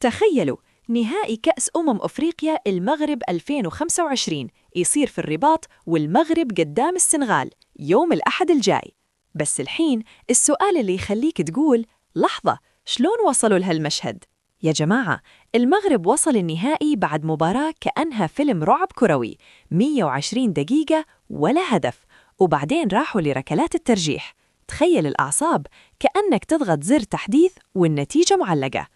تخيلوا نهائي كأس أفريقيا المغرب 2025 يصير في الرباط والمغرب قدام السنغال يوم الأحد الجاي. بس الحين السؤال اللي يخليك تقول لحظة، شلون وصلوا لهالمشهد؟ يا جماعة، المغرب وصل النهائي بعد مباراة كأنها فيلم رعب كروي، 120 دقيقة ولا هدف، وبعدين راحوا لركلات الترجيح. تخيل الأعصاب، كأنك تضغط زر تحديث والنتيجة معلقة.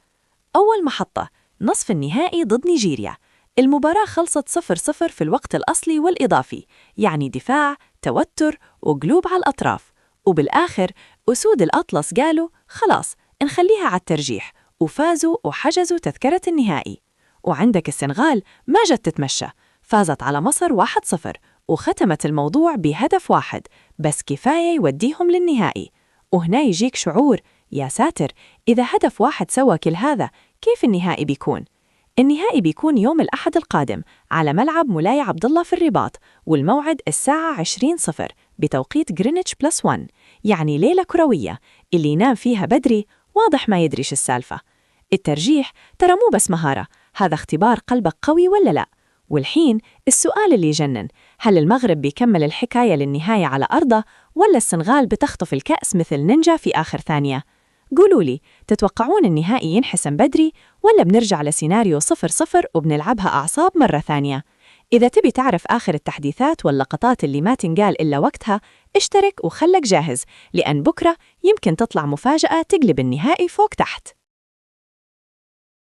أول محطة، نصف النهائي ضد نيجيريا. المباراة خلصت 0-0 في الوقت الأصلي والإضافي، يعني دفاع، توتر وقلوب على الأطراف. وبالآخر أسود الأطلس قالوا خلاص نخليها على الترجيح، وفازوا وحجزوا تذكرة النهائي. وعندك السنغال ما جت تتمشى، فازت على مصر 1-0 وختمت الموضوع بهدف واحد بس كفاية يوديهم للنهائي. وهنا يجيك شعور، يا ساتر، إذا هدف واحد سوى كل هذا، كيف النهائي بيكون؟ النهائي بيكون يوم الأحد القادم على ملعب مولاي عبد الله في الرباط، والموعد الساعة 20:00 بتوقيت غرينتش بلس 1، يعني ليلة كروية. اللي ينام فيها بدري واضح ما يدريش السالفة. الترجيح ترى مو بس مهارة، هذا اختبار قلبك قوي ولا لا. والحين السؤال اللي يجنن، هل المغرب بيكمل الحكاية للنهاية على أرضه، ولا السنغال بتخطف الكأس مثل نينجا في آخر ثانية؟ قولوا لي، تتوقعون النهائي ينحسم بدري، ولا بنرجع لسيناريو 0-0 وبنلعبها أعصاب مرة ثانية؟ إذا تبي تعرف آخر التحديثات واللقطات اللي ما تنقال إلا وقتها، اشترك وخلك جاهز، لأن بكرة يمكن تطلع مفاجأة تقلب النهائي فوق تحت.